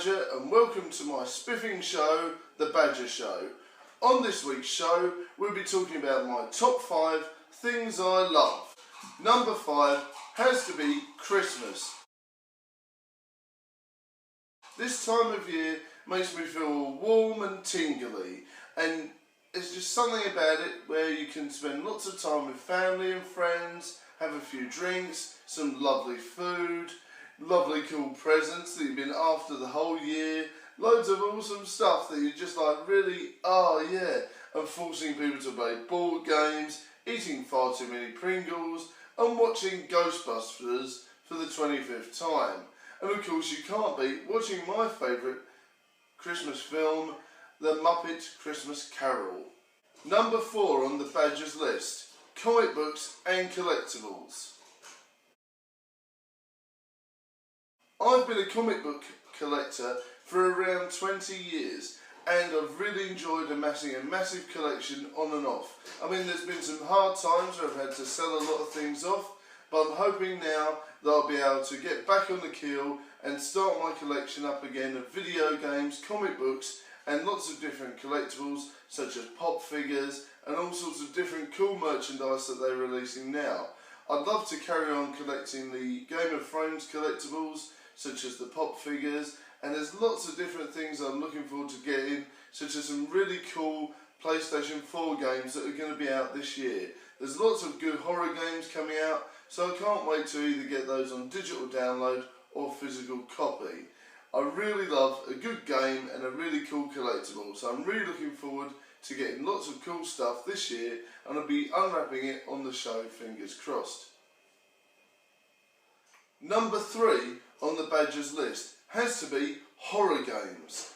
Badger and welcome to my spiffing show, The Badger Show. On this week's show, we'll be talking about my top 5 things I love. Number 5 has to be Christmas. This time of year makes me feel warm and tingly, and there's just something about it where you can spend lots of time with family and friends, have a few drinks, some lovely food, lovely cool presents that you've been after the whole year, loads of awesome stuff that you just like really, oh yeah, and forcing people to play board games, eating far too many Pringles, and watching Ghostbusters for the 25th time. And of course you can't beat watching my favourite Christmas film, The Muppet Christmas Carol. Number 4 on the Badger's list, comic books and collectibles. I've been a comic book collector for around 20 years and I've really enjoyed amassing a massive collection on and off. I mean, there's been some hard times where I've had to sell a lot of things off, but I'm hoping now that I'll be able to get back on the keel and start my collection up again of video games, comic books and lots of different collectibles such as pop figures and all sorts of different cool merchandise that they're releasing now. I'd love to carry on collecting the Game of Thrones collectibles such as the pop figures, and there's lots of different things I'm looking forward to getting, such as some really cool PlayStation 4 games that are going to be out this year. There's lots of good horror games coming out, so I can't wait to either get those on digital download or physical copy. I really love a good game and a really cool collectible, so I'm really looking forward to getting lots of cool stuff this year, and I'll be unwrapping it on the show, fingers crossed. Number 3 on the Badger's list has to be horror games.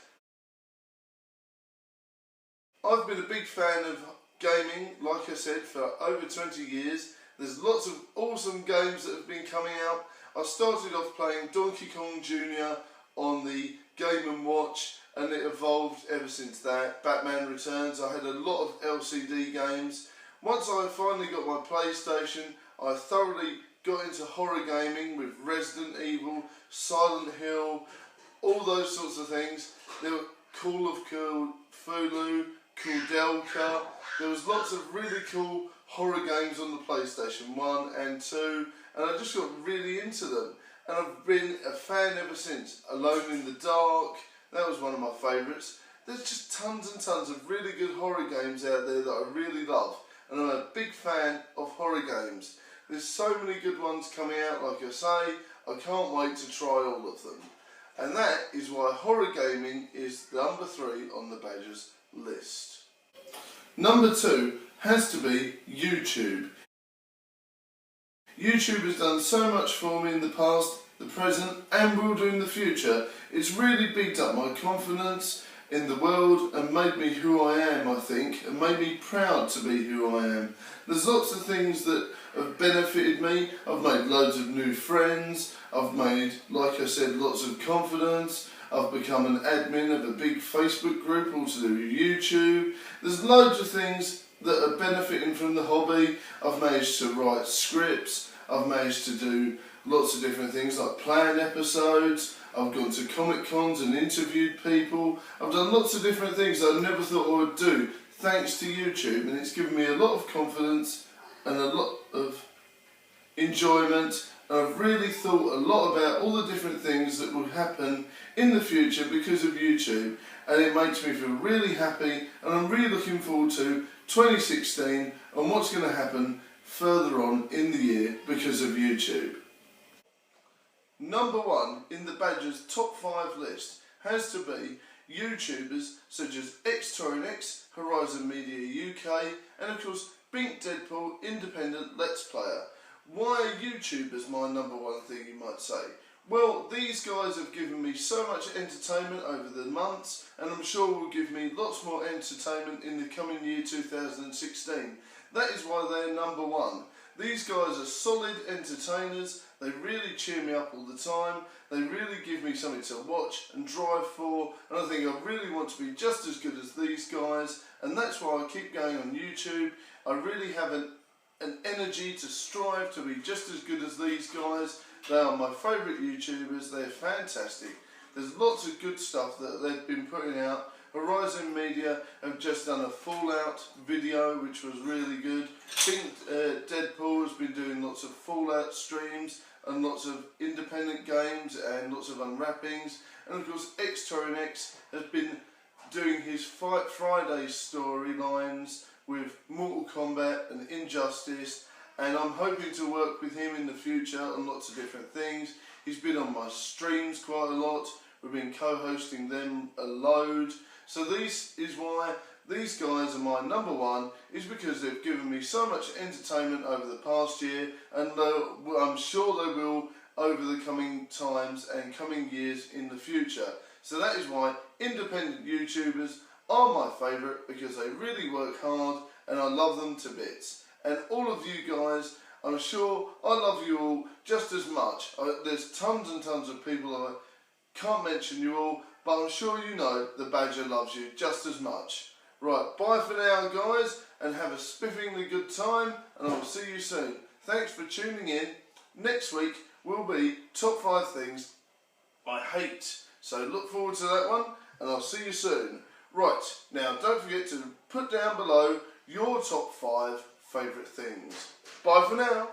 I've been a big fan of gaming, like I said, for over 20 years. There's lots of awesome games that have been coming out. I started off playing Donkey Kong Jr. on the Game & Watch, and it evolved ever since that. Batman Returns, I had a lot of LCD games. Once I finally got my PlayStation, I thoroughly got into horror gaming with Resident Evil, Silent Hill, all those sorts of things. There were Call of Cthulhu, Koudelka. There was lots of really cool horror games on the PlayStation 1 and 2, and I just got really into them. And I've been a fan ever since. Alone in the Dark, that was one of my favourites. There's just tons and tons of really good horror games out there that I really love, and I'm a big fan of horror games. There's so many good ones coming out, like I say, I can't wait to try all of them. And that is why horror gaming is number 3 on the Badger's list. Number 2 has to be YouTube. YouTube has done so much for me in the past, the present and will do in the future. It's really bigged up my confidence in the world and made me who I am, I think, and made me proud to be who I am. There's lots of things that have benefited me. I've made loads of new friends, I've made, like I said, lots of confidence, I've become an admin of a big Facebook group all to do with YouTube. There's loads of things that are benefiting from the hobby. I've managed to write scripts, I've managed to do lots of different things like plan episodes, I've gone to Comic Cons and interviewed people. I've done lots of different things that I never thought I would do thanks to YouTube, and it's given me a lot of confidence and a lot of enjoyment. I've really thought a lot about all the different things that will happen in the future because of YouTube, and it makes me feel really happy, and I'm really looking forward to 2016 and what's going to happen further on in the year because of YouTube. Number 1 in the Badger's top 5 list has to be YouTubers such as XTorinX, Horizon Media UK and of course Bink Deadpool Independent Let's Player. Why are YouTubers my number 1 thing, you might say? Well, these guys have given me so much entertainment over the months, and I'm sure will give me lots more entertainment in the coming year 2016. That is why they're number 1. These guys are solid entertainers, they really cheer me up all the time, they really give me something to watch and drive for, and I think I really want to be just as good as these guys, and that's why I keep going on YouTube. I really have an energy to strive to be just as good as these guys. They are my favourite YouTubers, they're fantastic. There's lots of good stuff that they've been putting out. Horizon Media have just done a Fallout video, which was really good. I think Deadpool has been doing lots of Fallout streams and lots of independent games and lots of unwrappings. And of course, X has been doing his Fight Friday storylines with Mortal Kombat and Injustice, and I'm hoping to work with him in the future on lots of different things. He's been on my streams quite a lot. We've been co-hosting them a load. So this is why these guys are my number one, is because they've given me so much entertainment over the past year, and I'm sure they will over the coming times and coming years in the future. So that is why independent YouTubers are my favourite, because they really work hard and I love them to bits. And all of you guys, I'm sure I love you all just as much. There's tons and tons of people, I can't mention you all, but I'm sure you know the Badger loves you just as much. Right, bye for now guys, and have a spiffingly good time, and I'll see you soon. Thanks for tuning in. Next week will be top 5 things I hate. So look forward to that one, and I'll see you soon. Right, now don't forget to put down below your top 5 favourite things. Bye for now.